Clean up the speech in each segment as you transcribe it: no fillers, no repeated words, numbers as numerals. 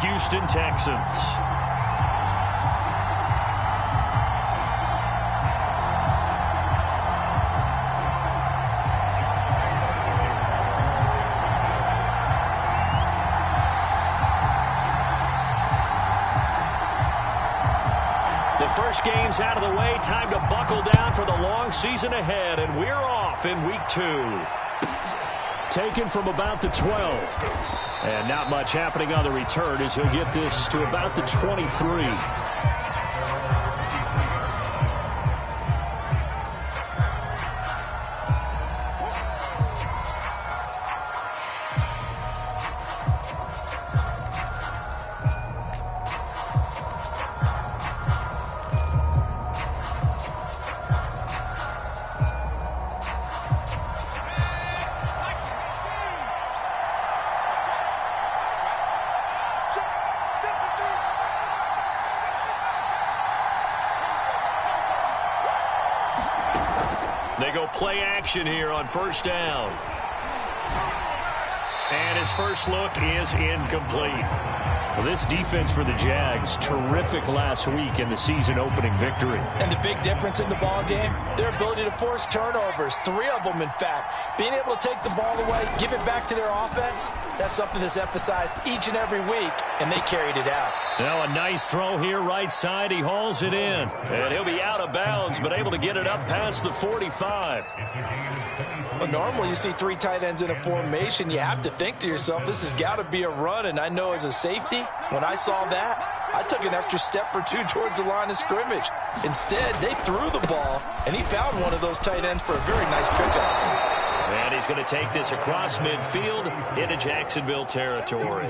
Houston Texans. First game's out of the way. Time to buckle down for the long season ahead, and we're off in week 2. Taken from about the 12. And not much happening on the return as he'll get this to about the 23. They go play action here on first down. And his first look is incomplete. Well, this defense for the Jags, terrific last week in the season-opening victory. And the big difference in the ball game, their ability to force turnovers, 3 of them, in fact. Being able to take the ball away, give it back to their offense, that's something that's emphasized each and every week, and they carried it out. Now a nice throw here right side. He hauls it in. And he'll be out of bounds, but able to get it up past the 45. Well, normally you see 3 tight ends in a formation. You have to think to yourself, this has got to be a run. And I know as a safety, when I saw that, I took an extra step or 2 towards the line of scrimmage. Instead, they threw the ball, and he found one of those tight ends for a very nice pickup. And he's going to take this across midfield into Jacksonville territory.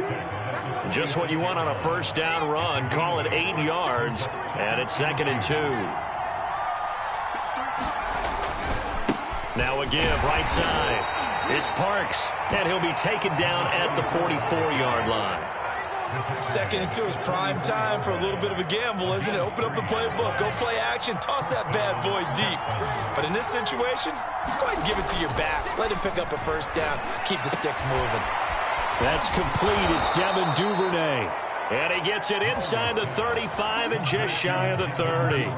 Just what you want on a first down run. Call it 8 yards, and it's 2nd and 2. Now a give right side. It's Parks, and he'll be taken down at the 44-yard line. 2nd and 2 is prime time for a little bit of a gamble, isn't it? Open up the playbook, go play action, toss that bad boy deep. But in this situation, go ahead and give it to your back. Let him pick up a first down, keep the sticks moving. That's complete. It's Devin Duvernay. And he gets it inside the 35 and just shy of the 30.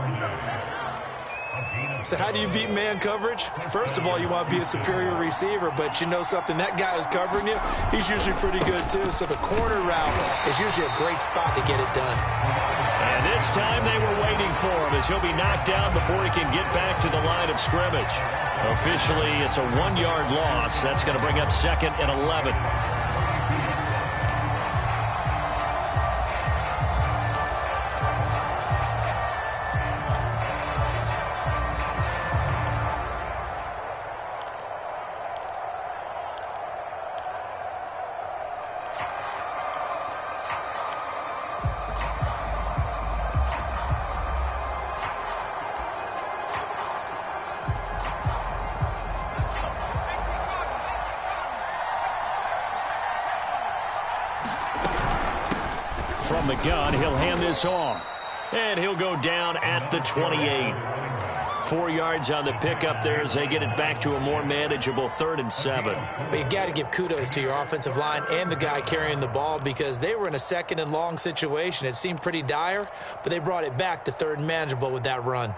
So how do you beat man coverage? First of all, you want to be a superior receiver, but you know something, that guy who's covering you, he's usually pretty good too. So the corner route is usually a great spot to get it done. And this time they were waiting for him as he'll be knocked down before he can get back to the line of scrimmage. Officially, it's a 1-yard loss. That's going to bring up 2nd and 11. From the gun, he'll hand this off. And he'll go down at the 28. 4 yards on the pickup there as they get it back to a more manageable 3rd and 7. But you got to give kudos to your offensive line and the guy carrying the ball because they were in a 2nd and long situation. It seemed pretty dire, but they brought it back to 3rd and manageable with that run.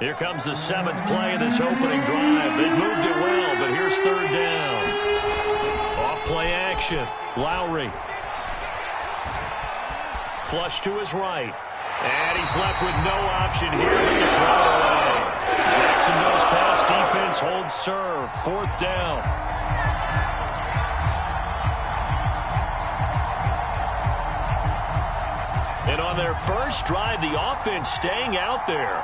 Here comes the 7th play of this opening drive. They've moved it well, but here's 3rd down. Off play action. Lowry. Flush to his right. And he's left with no option here but to throw it away. Jacksonville's pass defense holds serve. 4th down. And on their first drive, the offense staying out there.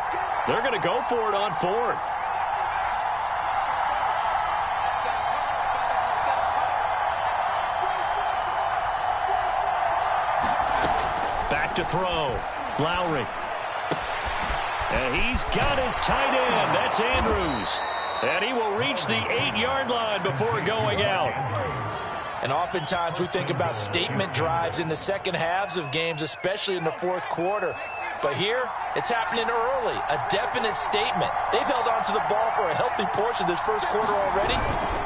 They're going to go for it on 4th. Back to throw. Lowry. And he's got his tight end. That's Andrews. And he will reach the 8-yard line before going out. And oftentimes we think about statement drives in the second halves of games, especially in the fourth quarter. But here, it's happening early, a definite statement. They've held on to the ball for a healthy portion of this first quarter already,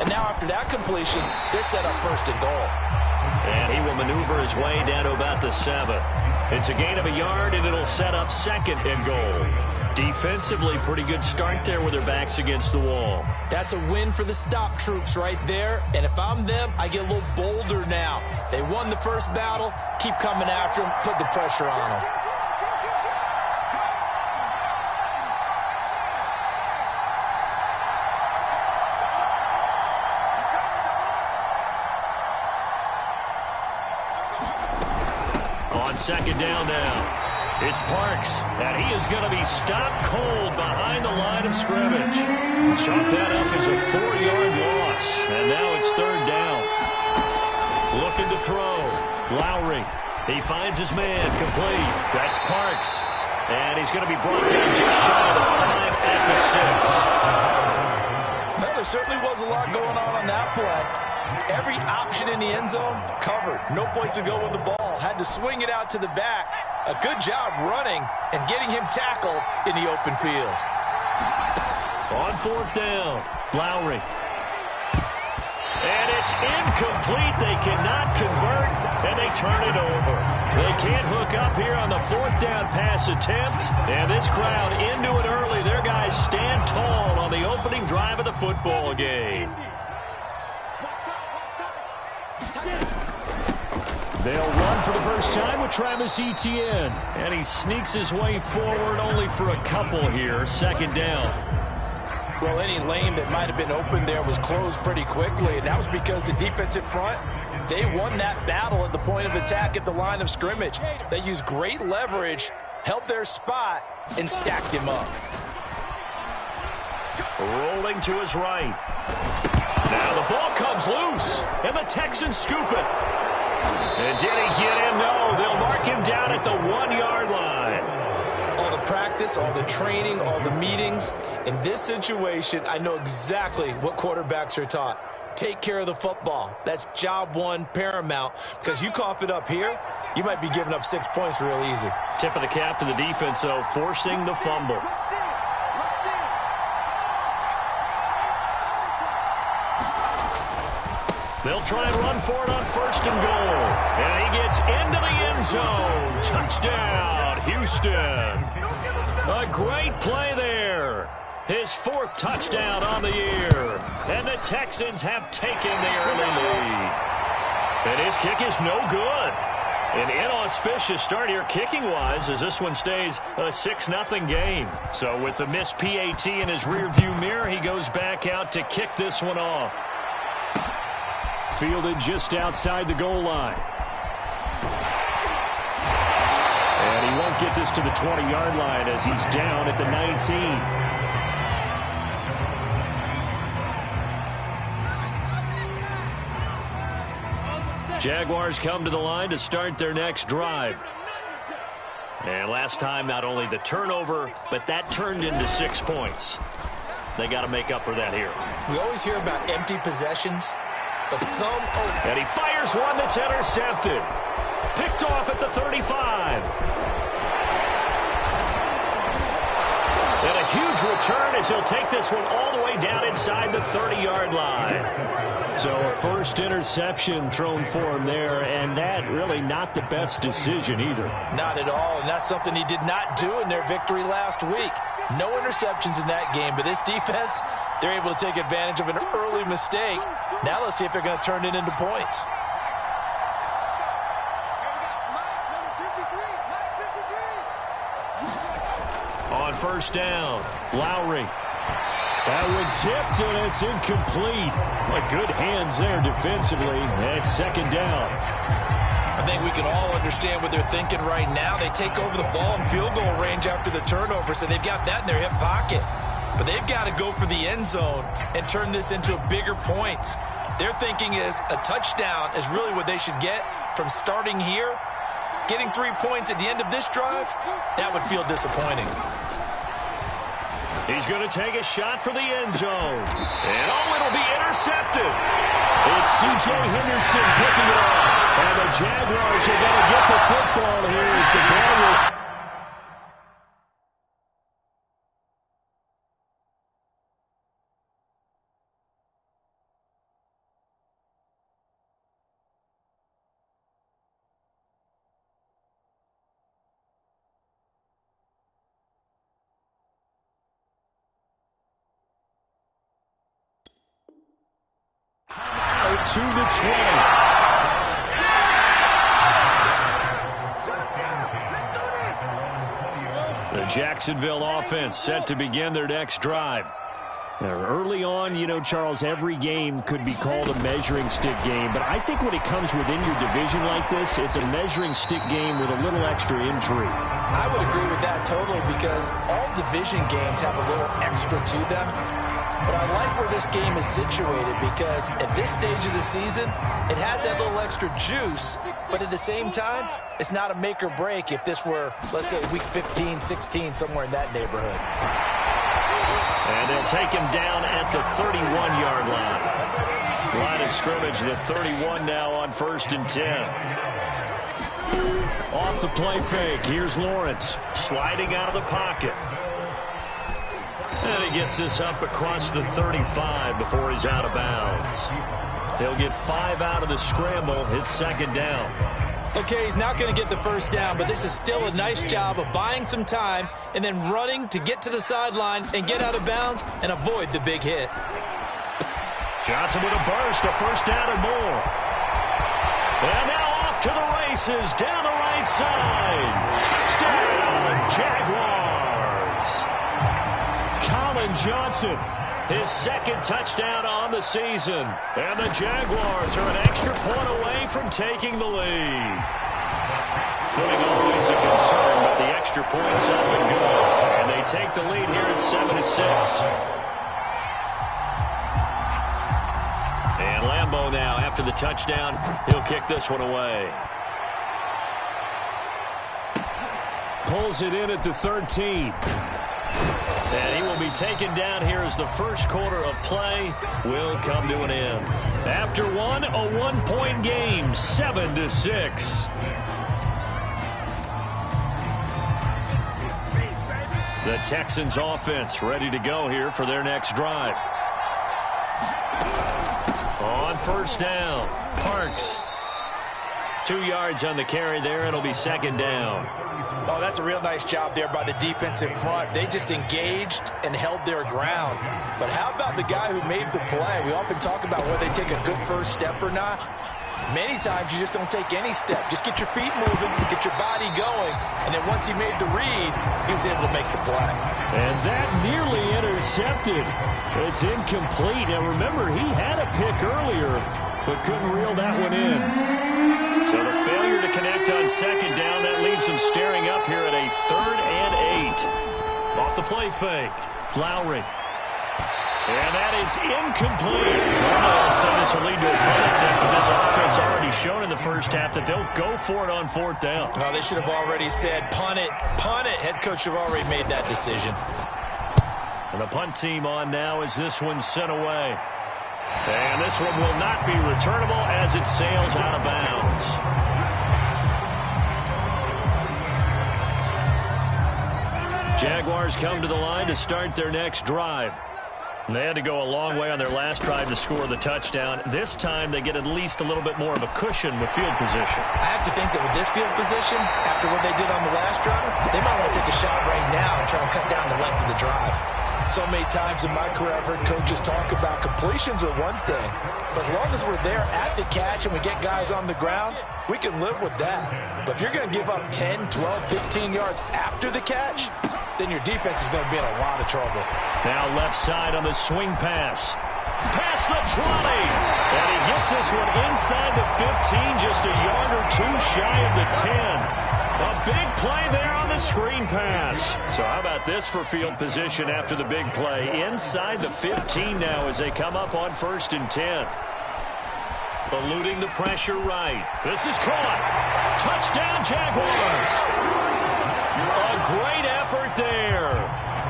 and now after that completion, they're set up first and goal. And he will maneuver his way down to about the 7. It's a gain of a yard, and it'll set up second and goal. Defensively, pretty good start there with their backs against the wall. That's a win for the stop troops right there, and if I'm them, I get a little bolder now. They won the first battle, keep coming after them, put the pressure on them. On second down now. It's Parks, and he is going to be stopped cold behind the line of scrimmage. Chalk that up as a 4-yard loss, and now it's third down. Looking to throw. Lowry. He finds his man, complete. That's Parks, and he's going to be brought down just shy of the 5 at the 6. Well, there certainly was a lot going on that play. Every option in the end zone covered. No place to go with the ball. Had to swing it out to the back. A good job running and getting him tackled in the open field. On fourth down, Lowry. And it's incomplete. They cannot convert, and they turn it over. They can't hook up here on the fourth down pass attempt, and this crowd into it early. Their guys stand tall on the opening drive of the football game. They'll run for the first time with Travis Etienne. And he sneaks his way forward only for a couple here. Second down. Well, any lane that might have been open there was closed pretty quickly, and that was because the defensive front, they won that battle at the point of attack at the line of scrimmage. They used great leverage, held their spot, and stacked him up. Rolling to his right. Now the ball comes loose, and the Texans scoop it. And did he get him? No, they'll mark him down at the 1-yard line. All the practice, all the training, all the meetings. In this situation, I know exactly what quarterbacks are taught. Take care of the football. That's job one, paramount. Because you cough it up here, you might be giving up 6 points real easy. Tip of the cap to the defense, though, forcing the fumble. They'll try and run for it on first and goal. And he gets into the end zone. Touchdown, Houston. A great play there. His 4th touchdown on the year. And the Texans have taken the early lead. And his kick is no good. An inauspicious start here kicking-wise as this one stays a 6-0 game. So with the missed PAT in his rearview mirror, he goes back out to kick this one off. Fielded just outside the goal line. And he won't get this to the 20-yard line as he's down at the 19. Jaguars come to the line to start their next drive. And last time, not only the turnover, but that turned into 6 points. They got to make up for that here. We always hear about empty possessions. And he fires one that's intercepted. Picked off at the 35. And a huge return as he'll take this one all the way down inside the 30-yard line. So a first interception thrown for him there, and that really not the best decision either. Not at all, and that's something he did not do in their victory last week. No interceptions in that game, but this defense, they're able to take advantage of an early mistake. Now let's see if they're going to turn it into points. On first down, Lowry. That one tipped, and it's incomplete. But good hands there defensively. And second down. I think we can all understand what they're thinking right now. They take over the ball in field goal range after the turnover, so they've got that in their hip pocket. But they've got to go for the end zone and turn this into bigger points. Their thinking is a touchdown is really what they should get from starting here. Getting 3 points at the end of this drive, that would feel disappointing. He's going to take a shot for the end zone. And, it'll be intercepted. It's C.J. Henderson picking it up. And the Jaguars are going to get the football here as the ball will... to the 20. The Jacksonville offense set to begin their next drive. Now, early on, Charles, every game could be called a measuring stick game, but I think when it comes within your division like this, it's a measuring stick game with a little extra intrigue. I would agree with that totally because all division games have a little extra to them. But I like where this game is situated because at this stage of the season, it has that little extra juice, but at the same time, it's not a make or break if this were, let's say, week 15, 16, somewhere in that neighborhood. And they'll take him down at the 31-yard line. Line of scrimmage, the 31 now on 1st and 10. Off the play fake, here's Lawrence sliding out of the pocket. And he gets this up across the 35 before he's out of bounds. He'll get 5 out of the scramble. It's 2nd down. Okay, he's not going to get the first down, but this is still a nice job of buying some time and then running to get to the sideline and get out of bounds and avoid the big hit. Johnson with a burst, a 1st down and more. And now off to the races, down the right side. Touchdown, Jaguars. Colin Johnson, his 2nd touchdown on the season. And the Jaguars are an extra point away from taking the lead. Footing always a concern, but the extra point's up and good. And they take the lead here at 7-6. And Lambeau now, after the touchdown, he'll kick this one away. Pulls it in at the 13. And he will be taken down here as the first quarter of play will come to an end. After one, a 1-point game, 7-6. The Texans offense ready to go here for their next drive. On 1st down, Parks. 2 yards on the carry there. It'll be 2nd down. Oh, that's a real nice job there by the defensive front. They just engaged and held their ground. But how about the guy who made the play? We often talk about whether they take a good first step or not. Many times you just don't take any step. Just get your feet moving, get your body going, and then once he made the read, he was able to make the play. And that nearly intercepted. It's incomplete. Now remember, he had a pick earlier, but couldn't reel that one in. So the failure to connect on 2nd down, that leaves him staring up here at a 3rd and 8. Off the play fake, Lowry. And that is incomplete. So this will lead to a punt attempt, but this offense already shown in the first half that they'll go for it on 4th down. Oh, they should have already said, punt it, punt it. Head coach should have already made that decision. And the punt team on now as this one's sent away. And this one will not be returnable as it sails out of bounds. Jaguars come to the line to start their next drive. They had to go a long way on their last drive to score the touchdown. This time they get at least a little bit more of a cushion with field position. I have to think that with this field position, after what they did on the last drive, they might want to take a shot right now and try and cut down the length of the drive. So many times in my career I've heard coaches talk about completions are one thing, but as long as we're there at the catch and we get guys on the ground, we can live with that. But if you're going to give up 10, 12, 15 yards after the catch, then your defense is going to be in a lot of trouble. Now left side on the swing pass. Past the 20. And he gets this one inside the 15, just a yard or two shy of the 10. A big play there on the screen pass. So how about this for field position after the big play? Inside the 15 now as they come up on 1st and 10. Eluding the pressure right. This is caught. Touchdown Jaguars. A great effort there.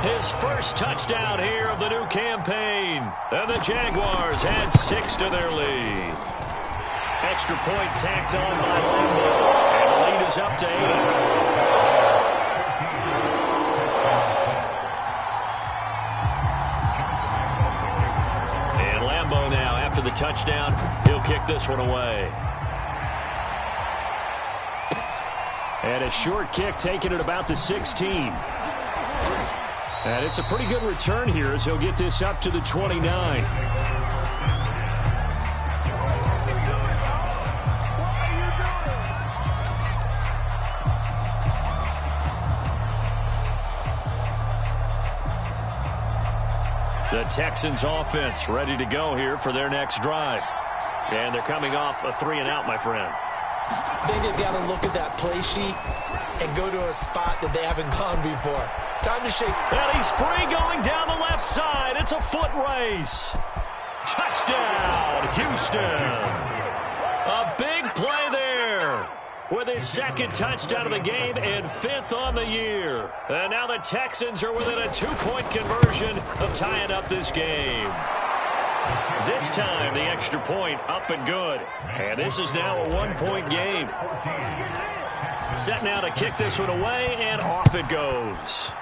His first touchdown here of the new campaign. And the Jaguars add 6 to their lead. Extra point tacked on by Lambo. And the lead is up to 8. And Lambo now, after the touchdown, he'll kick this one away. And a short kick taken at about the 16. And it's a pretty good return here as he'll get this up to the 29. The Texans offense ready to go here for their next drive. And they're coming off a 3-and-out, my friend. I think they've got to look at that play sheet and go to a spot that they haven't gone before. Time to shake. And he's free going down the left side. It's a foot race. Touchdown, Houston. A big play there with his second touchdown of the game and 5th on the year. And now the Texans are within a 2-point conversion of tying up this game. This time, the extra point up and good. And this is now a 1-point game. Set now to kick this one away, and off it goes.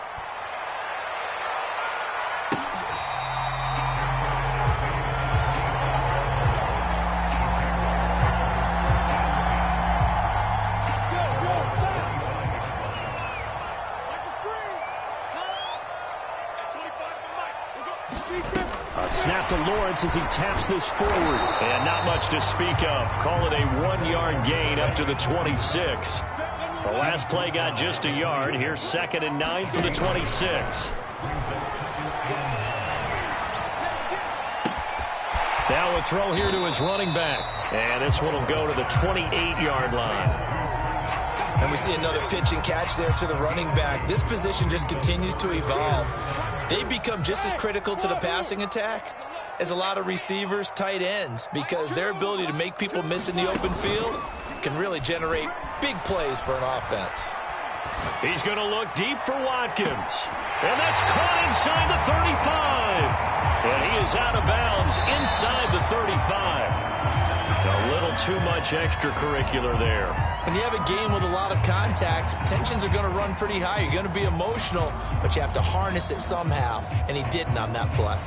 Snap to Lawrence as he taps this forward. And not much to speak of. Call it a 1-yard gain up to the 26. The last play got just a yard. Here's 2nd and 9 for the 26. Now a throw here to his running back. And this one will go to the 28-yard line. And we see another pitch and catch there to the running back. This position just continues to evolve. They become just as critical to the passing attack as a lot of receivers, tight ends, because their ability to make people miss in the open field can really generate big plays for an offense. He's going to look deep for Watkins. And that's caught inside the 35. And he is out of bounds inside the 35. A little too much extracurricular there. When you have a game with a lot of contact, tensions are going to run pretty high. You're going to be emotional, but you have to harness it somehow, and he didn't on that play.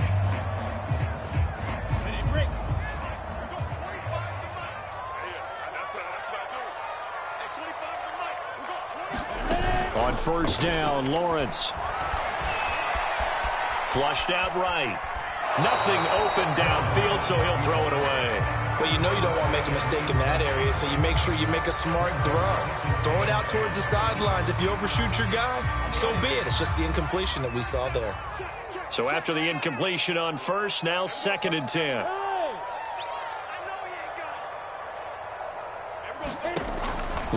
On first down, Lawrence. Flushed out right. Nothing open downfield, so he'll throw it away. Well, you know you don't want to make a mistake in that area, so you make sure you make a smart throw. Throw it out towards the sidelines. If you overshoot your guy, so be it. It's just the incompletion that we saw there. So after the incompletion on first, now 2nd and 10.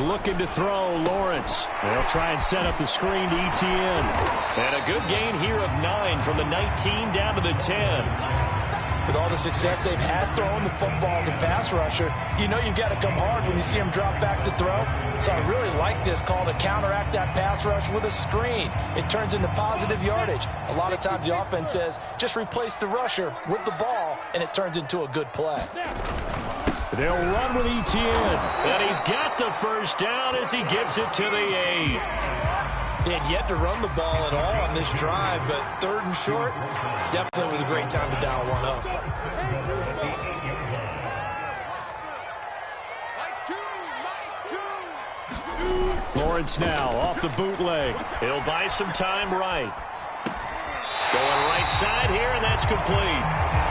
Looking to throw, Lawrence. They'll try and set up the screen to Etienne. And a good gain here of 9 from the 19 down to the 10. With all the success they've had throwing the football as a pass rusher, you know you've got to come hard when you see him drop back to throw. So I really like this call to counteract that pass rush with a screen. It turns into positive yardage. A lot of times the offense says, just replace the rusher with the ball, and it turns into a good play. They'll run with Etienne. And he's got the first down as he gets it to the 8. They had yet to run the ball at all on this drive, but 3rd and short, definitely was a great time to dial one up. Lawrence now off the bootleg. He'll buy some time right. Going right side here, and that's complete.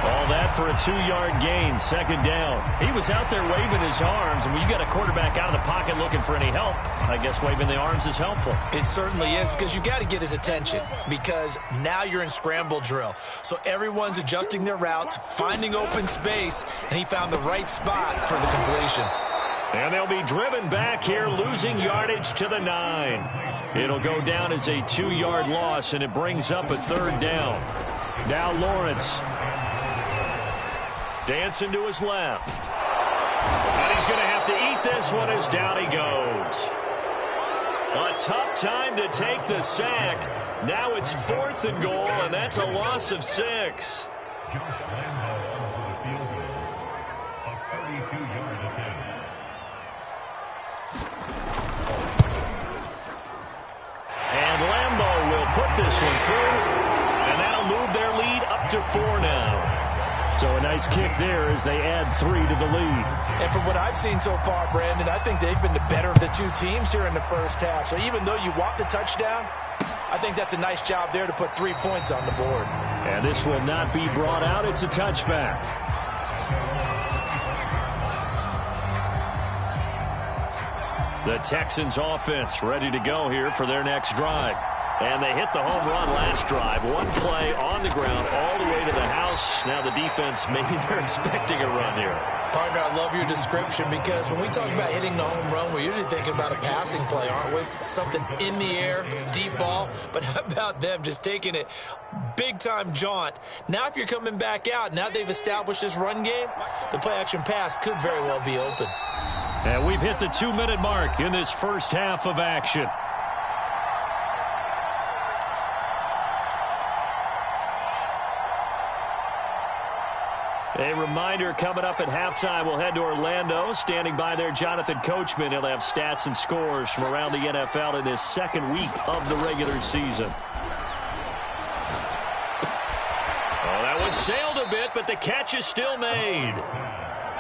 All that for a 2-yard gain, 2nd down. He was out there waving his arms, and when you got a quarterback out of the pocket looking for any help, I guess waving the arms is helpful. It certainly is, because you got to get his attention, because now you're in scramble drill. So everyone's adjusting their routes, finding open space, and he found the right spot for the completion. And they'll be driven back here, losing yardage to the 9. It'll go down as a 2-yard loss, and it brings up a 3rd down. Now Lawrence. Dancing to his left. And he's going to have to eat this one as down he goes. A tough time to take the sack. Now it's 4th and goal, and that's a loss of 6. And Lambeau will put this one through, and that'll move their lead up to 4 now. So a nice kick there as they add 3 to the lead. And from what I've seen so far, Brandon, I think they've been the better of the two teams here in the first half. So even though you want the touchdown, I think that's a nice job there to put 3 points on the board. And this will not be brought out. It's a touchback. The Texans offense ready to go here for their next drive. And they hit the home run last drive. One play on the ground all the way to the house. Now the defense, maybe they're expecting a run here. Partner, I love your description because when we talk about hitting the home run, we're usually thinking about a passing play, aren't we? Something in the air, deep ball. But how about them just taking it big-time jaunt? Now if you're coming back out, now they've established this run game, the play-action pass could very well be open. And we've hit the 2-minute mark in this first half of action. A reminder coming up at halftime. We'll head to Orlando. Standing by there, Jonathan Coachman. He'll have stats and scores from around the NFL in his second week of the regular season. Oh, that one sailed a bit, but the catch is still made.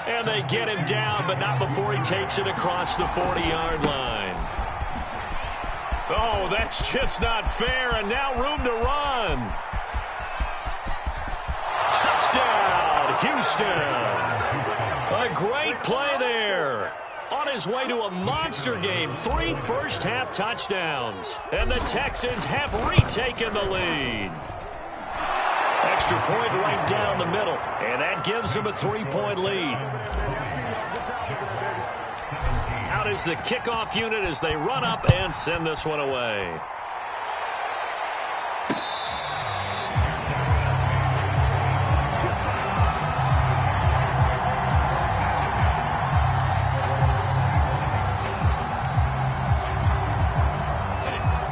And they get him down, but not before he takes it across the 40-yard line. Oh, that's just not fair, and now room to run. Touchdown, Houston. A great play there. On his way to a monster game, 3 first-half touchdowns. And the Texans have retaken the lead. Extra point right down the middle, and that gives them a 3-point lead. Out is the kickoff unit as they run up and send this one away.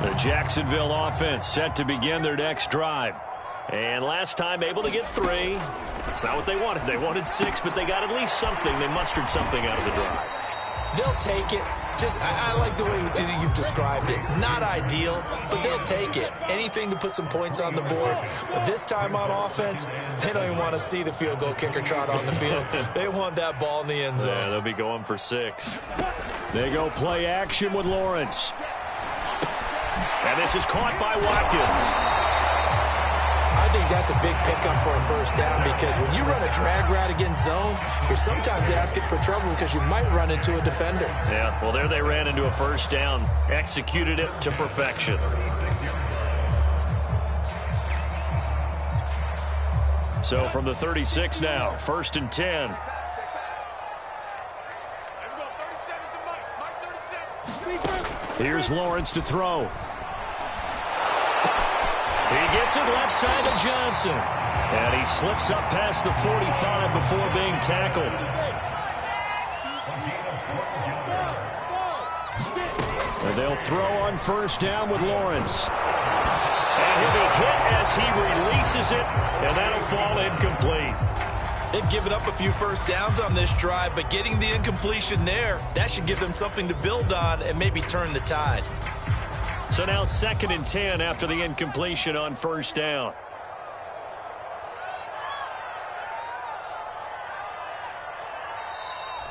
The Jacksonville offense set to begin their next drive. And last time able to get 3. That's not what they wanted. They wanted 6, but they got at least something. They mustered something out of the drive. They'll take it. I like the way you've described it. Not ideal, but they'll take it. Anything to put some points on the board. But this time on offense, they don't even want to see the field goal kicker trot on the field. They want that ball in the end zone. Yeah, they'll be going for 6. They go play action with Lawrence. And this is caught by Watkins. I think that's a big pickup for a first down because when you run a drag route against zone, you're sometimes asking for trouble because you might run into a defender. Yeah, well, there they ran into a first down. Executed it to perfection. So from the 36 now, 1st and 10. Here's Lawrence to throw. He gets it left side to Johnson. And he slips up past the 45 before being tackled. And they'll throw on first down with Lawrence. And he'll be hit as he releases it, and that'll fall incomplete. They've given up a few first downs on this drive, but getting the incompletion there, that should give them something to build on and maybe turn the tide. So now 2nd and 10 after the incompletion on first down.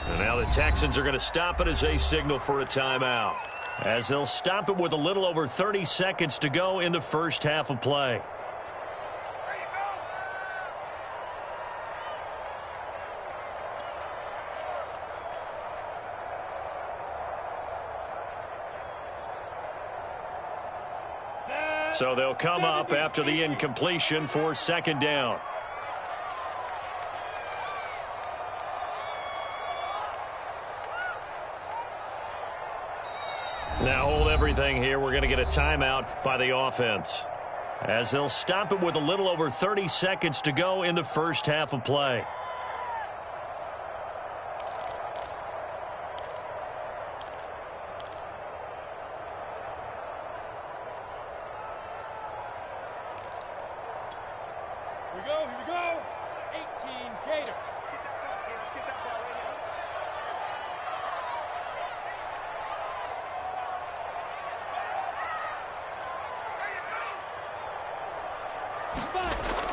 And now the Texans are going to stop it as they signal for a timeout. As they'll stop it with a little over 30 seconds to go in the first half of play. So they'll come up after the incompletion for 2nd down. Now hold everything here. We're going to get a timeout by the offense. As they'll stop it with a little over 30 seconds to go in the first half of play. Here we go. 18 Gator. Let's get that ball here. Let's get that ball right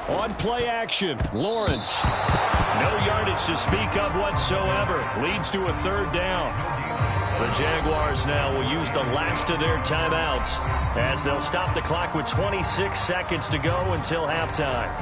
here. On play action, Lawrence. No yardage to speak of whatsoever. Leads to a third down. The Jaguars now will use the last of their timeouts as they'll stop the clock with 26 seconds to go until halftime.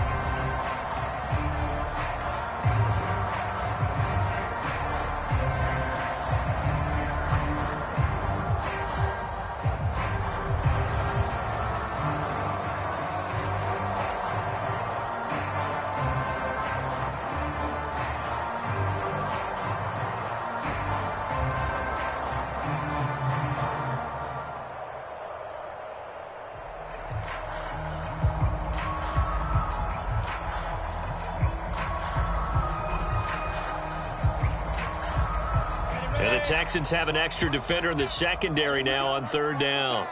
And the Texans have an extra defender in the secondary now on third down.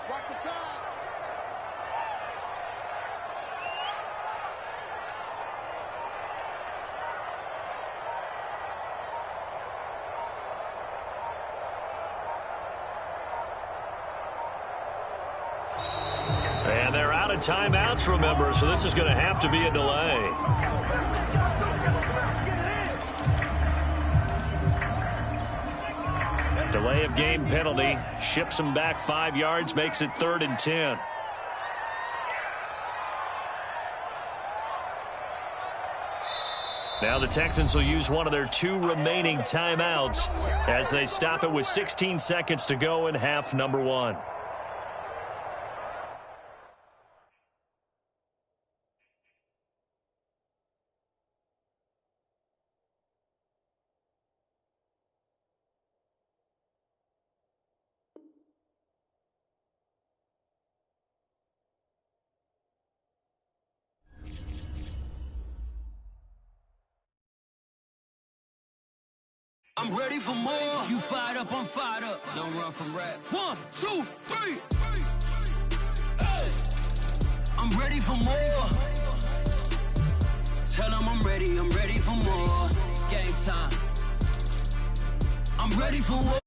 Watch the pass. And they're out of timeouts, remember, so this is going to have to be a delay. Delay of game penalty. Ships them back 5 yards, makes it 3rd and 10. Now the Texans will use one of their 2 remaining timeouts as they stop it with 16 seconds to go in half number 1. I'm ready for more. You fired up, I'm fired up. Don't run from rap. 1, 2, 3. Hey. I'm ready for more. Tell them I'm ready for more. Game time. I'm ready for war.